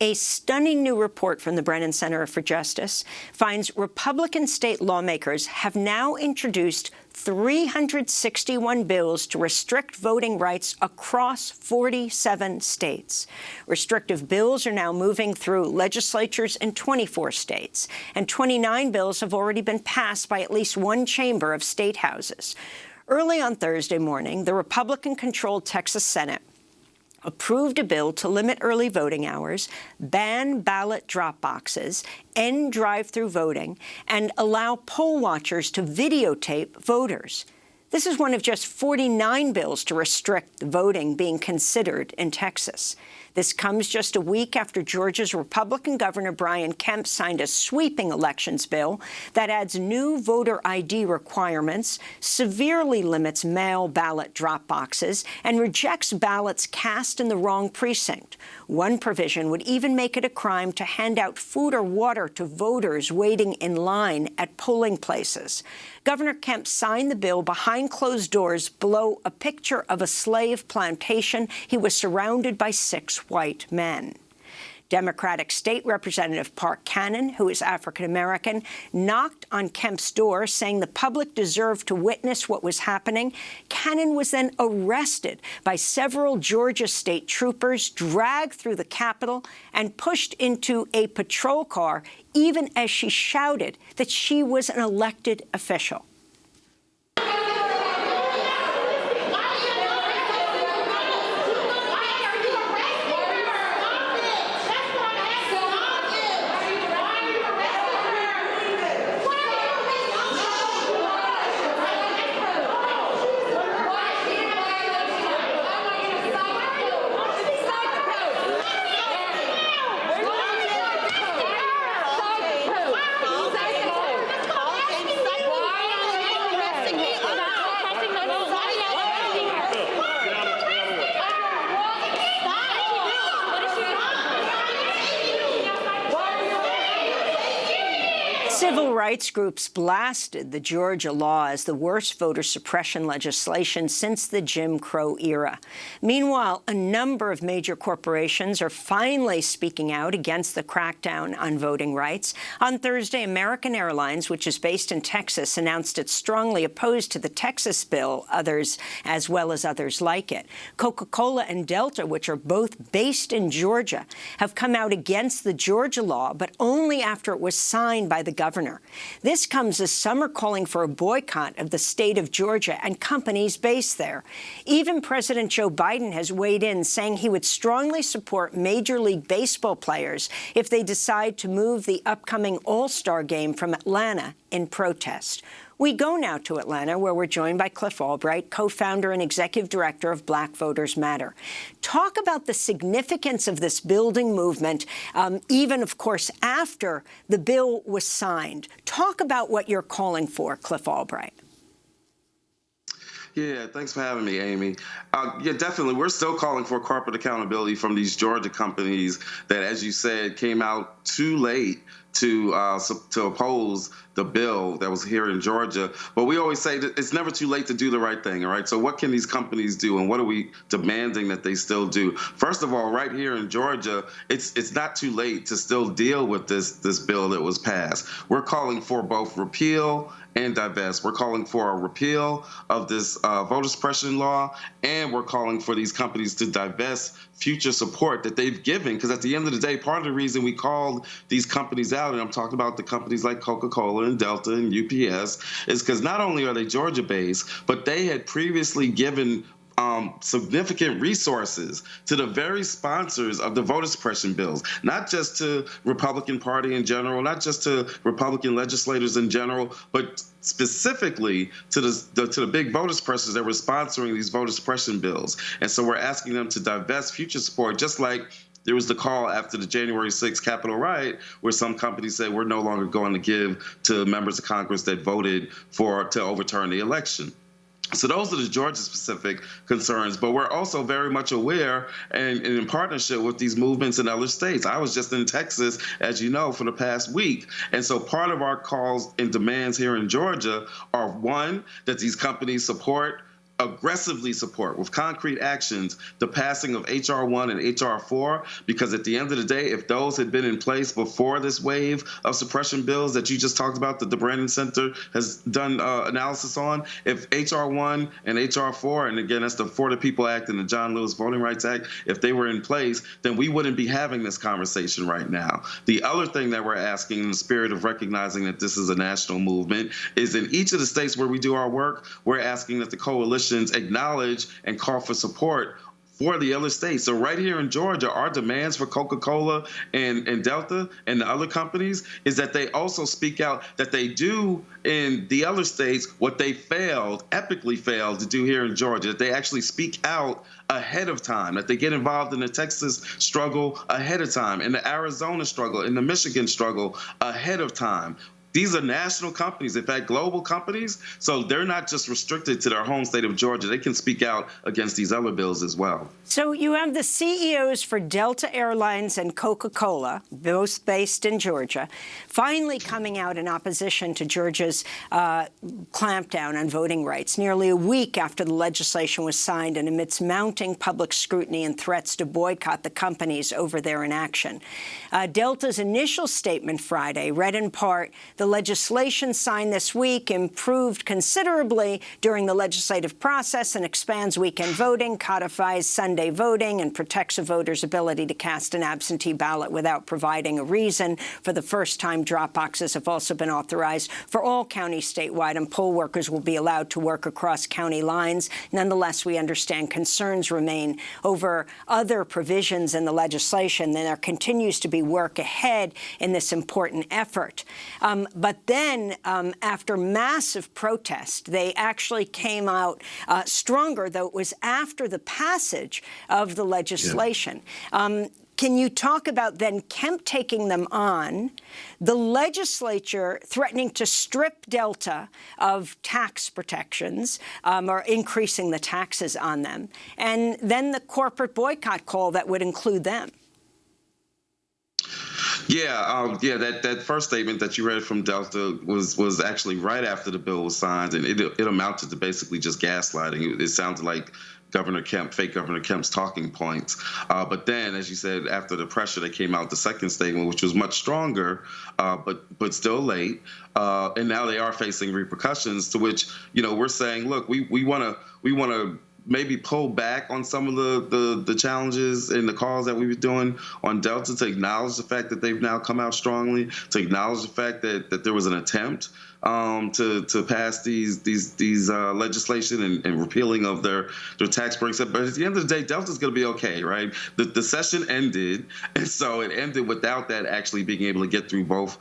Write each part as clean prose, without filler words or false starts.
A stunning new report from the Brennan Center for Justice finds Republican state lawmakers have now introduced 361 bills to restrict voting rights across 47 states. Restrictive bills are now moving through legislatures in 24 states, and 29 bills have already been passed by at least one chamber of state houses. Early on Thursday morning, the Republican-controlled Texas Senate approved a bill to limit early voting hours, ban ballot drop boxes, end drive-through voting, and allow poll watchers to videotape voters. This is one of just 49 bills to restrict voting being considered in Texas. This comes just a week after Georgia's Republican Governor Brian Kemp signed a sweeping elections bill that adds new voter ID requirements, severely limits mail ballot drop boxes, and rejects ballots cast in the wrong precinct. One provision would even make it a crime to hand out food or water to voters waiting in line at polling places. Governor Kemp signed the bill behind closed doors below a picture of a slave plantation. He was surrounded by 6 white men. Democratic State Representative Park Cannon, who is African-American, knocked on Kemp's door, saying the public deserved to witness what was happening. Cannon was then arrested by several Georgia state troopers, dragged through the Capitol, and pushed into a patrol car, even as she shouted that she was an elected official. Civil rights groups blasted the Georgia law as the worst voter suppression legislation since the Jim Crow era. Meanwhile, a number of major corporations are finally speaking out against the crackdown on voting rights. On Thursday, American Airlines, which is based in Texas, announced it's strongly opposed to the Texas bill, as well as others like it. Coca-Cola and Delta, which are both based in Georgia, have come out against the Georgia law, but only after it was signed by the governor. This comes as some are calling for a boycott of the state of Georgia and companies based there. Even President Joe Biden has weighed in, saying he would strongly support Major League Baseball players if they decide to move the upcoming All-Star game from Atlanta in protest. We go now to Atlanta, where we're joined by Cliff Albright, co-founder and executive director of Black Voters Matter. Talk about the significance of this building movement, even, of course, after the bill was signed. Talk about what you're calling for, Cliff Albright. Yeah, thanks for having me, Amy. Yeah, definitely. We're still calling for corporate accountability from these Georgia companies that, as you said, came out too late to oppose the bill that was here in Georgia. But we always say that it's never too late to do the right thing, all right? So what can these companies do, and what are we demanding that they still do? First of all, right here in Georgia, it's not too late to still deal with this bill that was passed. We're calling for both repeal and divest. We're calling for a repeal of this voter suppression law, and we're calling for these companies to divest future support that they've given. Because at the end of the day, part of the reason we called these companies out, and I'm talking about the companies like Coca-Cola and Delta and UPS, is because not only are they Georgia-based, but they had previously given significant resources to the very sponsors of the voter suppression bills, not just to Republican Party in general, not just to Republican legislators in general, but specifically to the big voter suppressors that were sponsoring these voter suppression bills. And so we're asking them to divest future support, just like there was the call after the January 6th Capitol riot, where some companies said we're no longer going to give to members of Congress that voted to overturn the election. So those are the Georgia-specific concerns, but we're also very much aware and in partnership with these movements in other states. I was just in Texas, as you know, for the past week. And so part of our calls and demands here in Georgia are, one, that these companies support aggressively support with concrete actions the passing of H.R. 1 and H.R. 4, because at the end of the day, if those had been in place before this wave of suppression bills that you just talked about, that the Brandon Center has done analysis on, if H.R. 1 and H.R. 4, and again, that's the For the People Act and the John Lewis Voting Rights Act, if they were in place, then we wouldn't be having this conversation right now. The other thing that we're asking, in the spirit of recognizing that this is a national movement, is in each of the states where we do our work, we're asking that the coalitions acknowledge and call for support for the other states. So right here in Georgia, our demands for Coca-Cola and Delta and the other companies is that they also speak out, that they do in the other states what they epically failed to do here in Georgia, that they actually speak out ahead of time, that they get involved in the Texas struggle ahead of time, in the Arizona struggle, in the Michigan struggle ahead of time. These are national companies, in fact, global companies, so they're not just restricted to their home state of Georgia. They can speak out against these other bills as well. So you have the CEOs for Delta Airlines and Coca-Cola, both based in Georgia, finally coming out in opposition to Georgia's clampdown on voting rights, nearly a week after the legislation was signed and amidst mounting public scrutiny and threats to boycott the companies over their inaction. Delta's initial statement Friday read in part, "The legislation signed this week improved considerably during the legislative process and expands weekend voting, codifies Sunday voting, and protects a voter's ability to cast an absentee ballot without providing a reason. For the first time, drop boxes have also been authorized for all counties statewide, and poll workers will be allowed to work across county lines. Nonetheless, we understand concerns remain over other provisions in the legislation, and there continues to be work ahead in this important effort." But then, after massive protest, they actually came out stronger, though it was after the passage of the legislation. Yeah. Can you talk about then Kemp taking them on, the legislature threatening to strip Delta of tax protections or increasing the taxes on them, and then the corporate boycott call that would include them? That first statement that you read from Delta was actually right after the bill was signed, and it amounted to basically just gaslighting. It sounded like fake Governor Kemp's talking points. But then, as you said, after the pressure, they came out the second statement, which was much stronger, but still late. And now they are facing repercussions, to which, we're saying, look, we want to maybe pull back on some of the challenges and the calls that we were doing on Delta, to acknowledge the fact that they've now come out strongly, to acknowledge the fact that there was an attempt to pass these legislation and repealing of their tax breaks. But at the end of the day, Delta's going to be okay, right? The session ended, and so it ended without that actually being able to get through both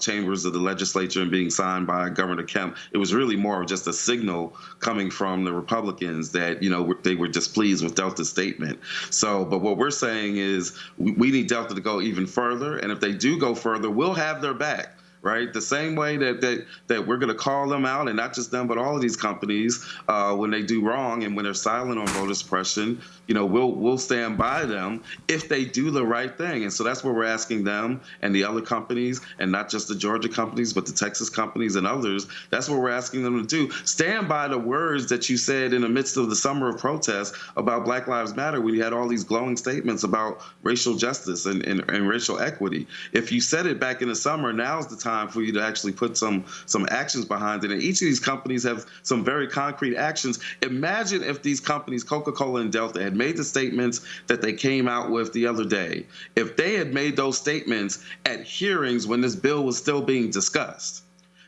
chambers of the legislature and being signed by Governor Kemp. It was really more of just a signal coming from the Republicans that, they were displeased with Delta's statement. So, but what we're saying is we need Delta to go even further. And if they do go further, we'll have their back. Right, the same way that we're going to call them out, and not just them, but all of these companies when they do wrong and when they're silent on voter suppression. We'll stand by them if they do the right thing. And so that's what we're asking them and the other companies, and not just the Georgia companies, but the Texas companies and others. That's what we're asking them to do. Stand by the words that you said in the midst of the summer of protests about Black Lives Matter, when you had all these glowing statements about racial justice and racial equity. If you said it back in the summer, now's the time for you to actually put some actions behind it. And each of these companies have some very concrete actions. Imagine if these companies, Coca-Cola and Delta, had made the statements that they came out with the other day. If they had made those statements at hearings when this bill was still being discussed,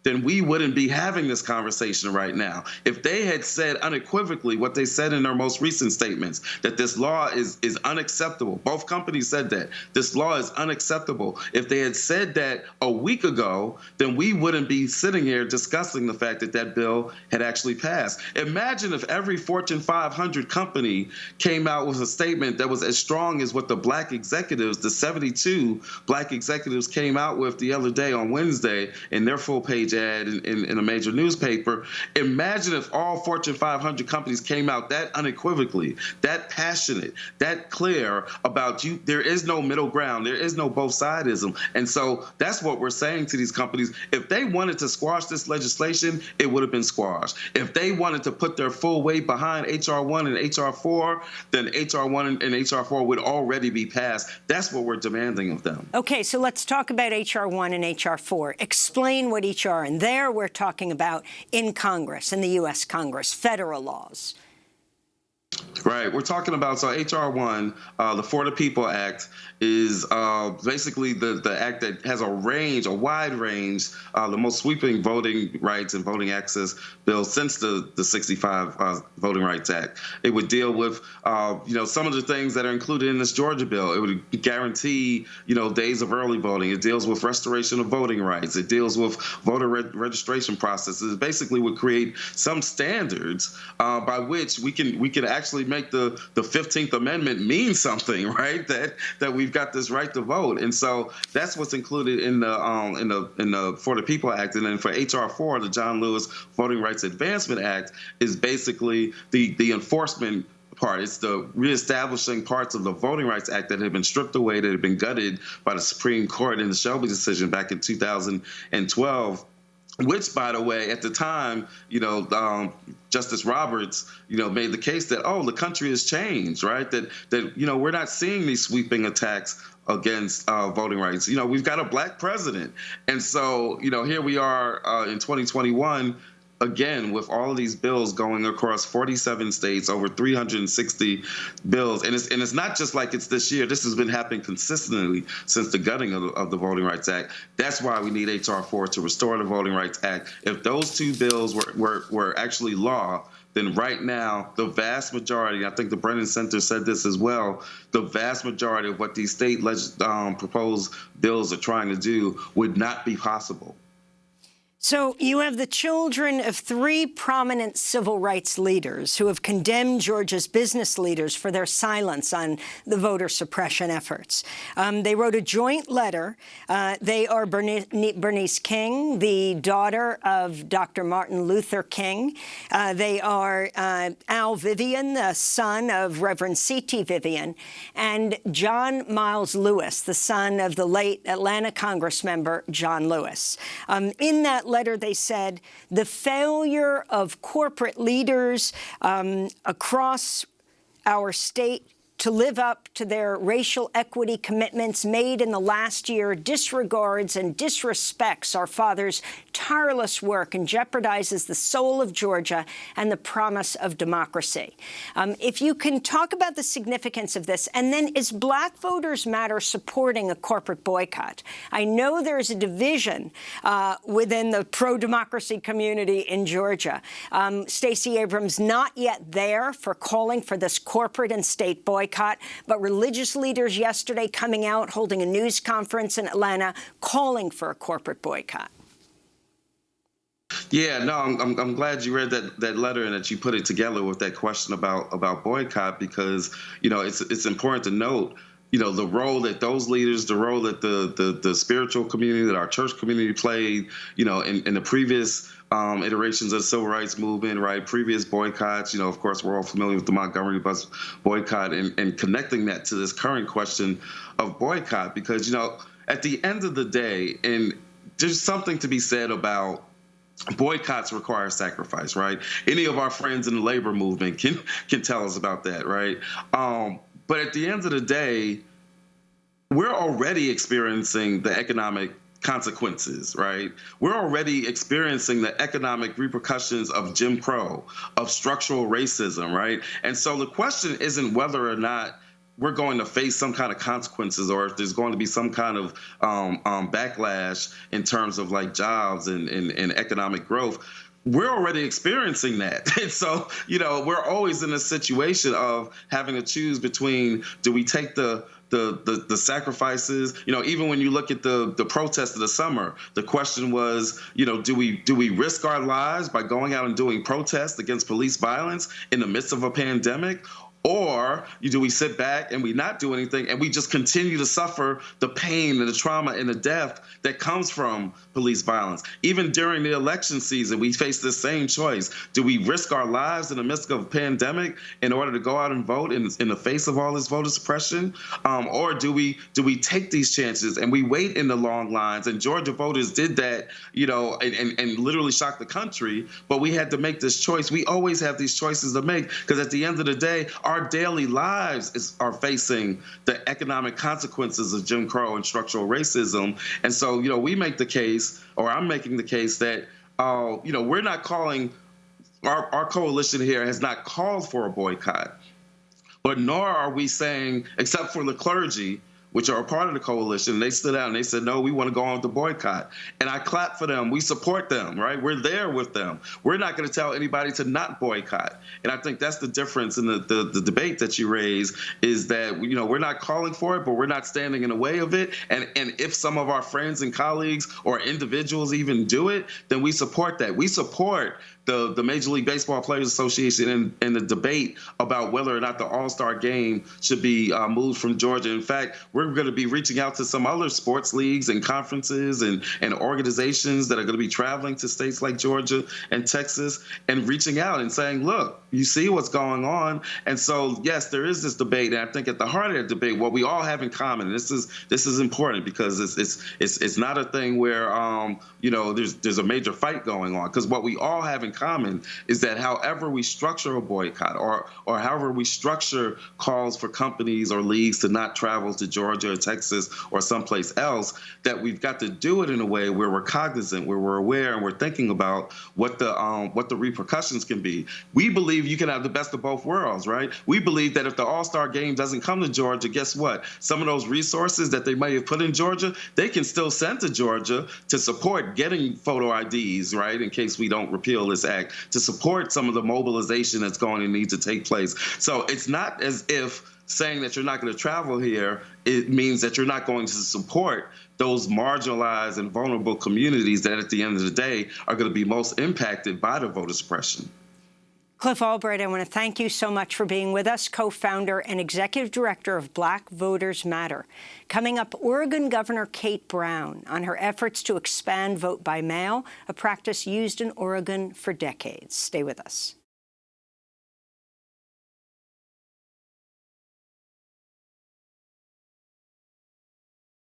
then we wouldn't be having this conversation right now. If they had said unequivocally what they said in their most recent statements, that this law is unacceptable. Both companies said that. This law is unacceptable. If they had said that a week ago, then we wouldn't be sitting here discussing the fact that that bill had actually passed. Imagine if every Fortune 500 company came out with a statement that was as strong as what the Black executives, the 72 Black executives, came out with the other day on Wednesday in their full-page page ad in a major newspaper. Imagine if all Fortune 500 companies came out that unequivocally, that passionate, that clear about you. There is no middle ground. There is no both sidism. And so that's what we're saying to these companies. If they wanted to squash this legislation, it would have been squashed. If they wanted to put their full weight behind H.R. 1 and H.R. 4, then H.R. 1 and H.R. 4 would already be passed. That's what we're demanding of them. Okay, so let's talk about H.R. 1 and H.R. 4. Explain what each are. And there we're talking about in Congress, in the U.S. Congress, federal laws. Right. We're talking about, so H.R. 1, the For the People Act, is basically the act that has a wide range, the most sweeping voting rights and voting access bill since the 65 Voting Rights Act. It would deal with, some of the things that are included in this Georgia bill. It would guarantee, days of early voting. It deals with restoration of voting rights. It deals with voter registration processes. It basically would create some standards by which we can actually make the 15th Amendment mean something, right? That we've got this right to vote, and so that's what's included in the For the People Act. And then for H.R. 4, the John Lewis Voting Rights Advancement Act, is basically the enforcement part. It's the reestablishing parts of the Voting Rights Act that had been stripped away, that had been gutted by the Supreme Court in the Shelby decision back in 2012. Which, by the way, at the time, Justice Roberts, made the case that, the country has changed, right? That we're not seeing these sweeping attacks against voting rights. We've got a black president. And so, here we are in 2021, again, with all of these bills going across 47 states, over 360 bills. And it's not just like it's this year. This has been happening consistently since the gutting of the Voting Rights Act. That's why we need H.R. 4 to restore the Voting Rights Act. If those two bills were actually law, then right now, the vast majority, I think the Brennan Center said this as well, the vast majority of what these state proposed bills are trying to do would not be possible. So you have the children of three prominent civil rights leaders who have condemned Georgia's business leaders for their silence on the voter suppression efforts. They wrote a joint letter. They are Bernice King, the daughter of Dr. Martin Luther King. They are Al Vivian, the son of Reverend C.T. Vivian, and John Miles Lewis, the son of the late Atlanta Congressmember John Lewis. In that letter, they said the failure of corporate leaders across our state to live up to their racial equity commitments made in the last year disregards and disrespects our father's tireless work and jeopardizes the soul of Georgia and the promise of democracy. If you can talk about the significance of this, and then is Black Voters Matter supporting a corporate boycott? I know there's a division within the pro-democracy community in Georgia. Stacey Abrams not yet there for calling for this corporate and state boycott. But religious leaders yesterday coming out, holding a news conference in Atlanta, calling for a corporate boycott. Yeah, no, I'm glad you read that letter and that you put it together with that question about boycott, because it's important to note the role that those leaders, the role that the spiritual community, that our church community played, in the previous iterations of the civil rights movement, right? Previous boycotts, of course, we're all familiar with the Montgomery bus boycott, and connecting that to this current question of boycott, because, at the end of the day, and there's something to be said about boycotts require sacrifice, right? Any of our friends in the labor movement can tell us about that, right? But at the end of the day, we're already experiencing the economic consequences, right? We're already experiencing the economic repercussions of Jim Crow, of structural racism, right? And so the question isn't whether or not we're going to face some kind of consequences, or if there's going to be some kind of backlash in terms of like jobs and economic growth. We're already experiencing that. And so, we're always in a situation of having to choose between, do we take the sacrifices? Even when you look at the protests of the summer, the question was, do we risk our lives by going out and doing protests against police violence in the midst of a pandemic? Or do we sit back and we not do anything and we just continue to suffer the pain and the trauma and the death that comes from police violence? Even during the election season, we face this same choice. Do we risk our lives in the midst of a pandemic in order to go out and vote in the face of all this voter suppression? Or do we take these chances and we wait in the long lines? And Georgia voters did that, and literally shocked the country. But we had to make this choice. We always have these choices to make, because at the end of the day, our daily lives are facing the economic consequences of Jim Crow and structural racism. And so, we make the case, or I'm making the case that, we're not calling, our coalition here has not called for a boycott, but nor are we saying, except for the clergy, which are a part of the coalition, they stood out and they said, no, we want to go on with the boycott. And I clap for them. We support them, right? We're there with them. We're not going to tell anybody to not boycott. And I think that's the difference in the debate that you raise, is that, we're not calling for it, but we're not standing in the way of it. And if some of our friends and colleagues or individuals even do it, then we support that. We support the Major League Baseball Players Association in the debate about whether or not the All-Star game should be moved from Georgia. In fact, we're going to be reaching out to some other sports leagues and conferences and organizations that are going to be traveling to states like Georgia and Texas and reaching out and saying, look, you see what's going on. And so, yes, there is this debate. And I think at the heart of that debate, what we all have in common, and this is important, because it's not a thing where, there's a major fight going on, because what we all have in common is that however we structure a boycott, or however we structure calls for companies or leagues to not travel to Georgia or Texas or someplace else, that we've got to do it in a way where we're cognizant, where we're aware, and we're thinking about what the repercussions can be. We believe you can have the best of both worlds, right? We believe that if the All-Star game doesn't come to Georgia, guess what? Some of those resources that they might have put in Georgia, they can still send to Georgia to support getting photo IDs, right, in case we don't repeal this act, to support some of the mobilization that's going to need to take place. So it's not as if saying that you're not going to travel here, it means that you're not going to support those marginalized and vulnerable communities that at the end of the day are going to be most impacted by the voter suppression. Cliff Albright, I want to thank you so much for being with us, co-founder and executive director of Black Voters Matter. Coming up, Oregon Governor Kate Brown on her efforts to expand vote by mail, a practice used in Oregon for decades. Stay with us.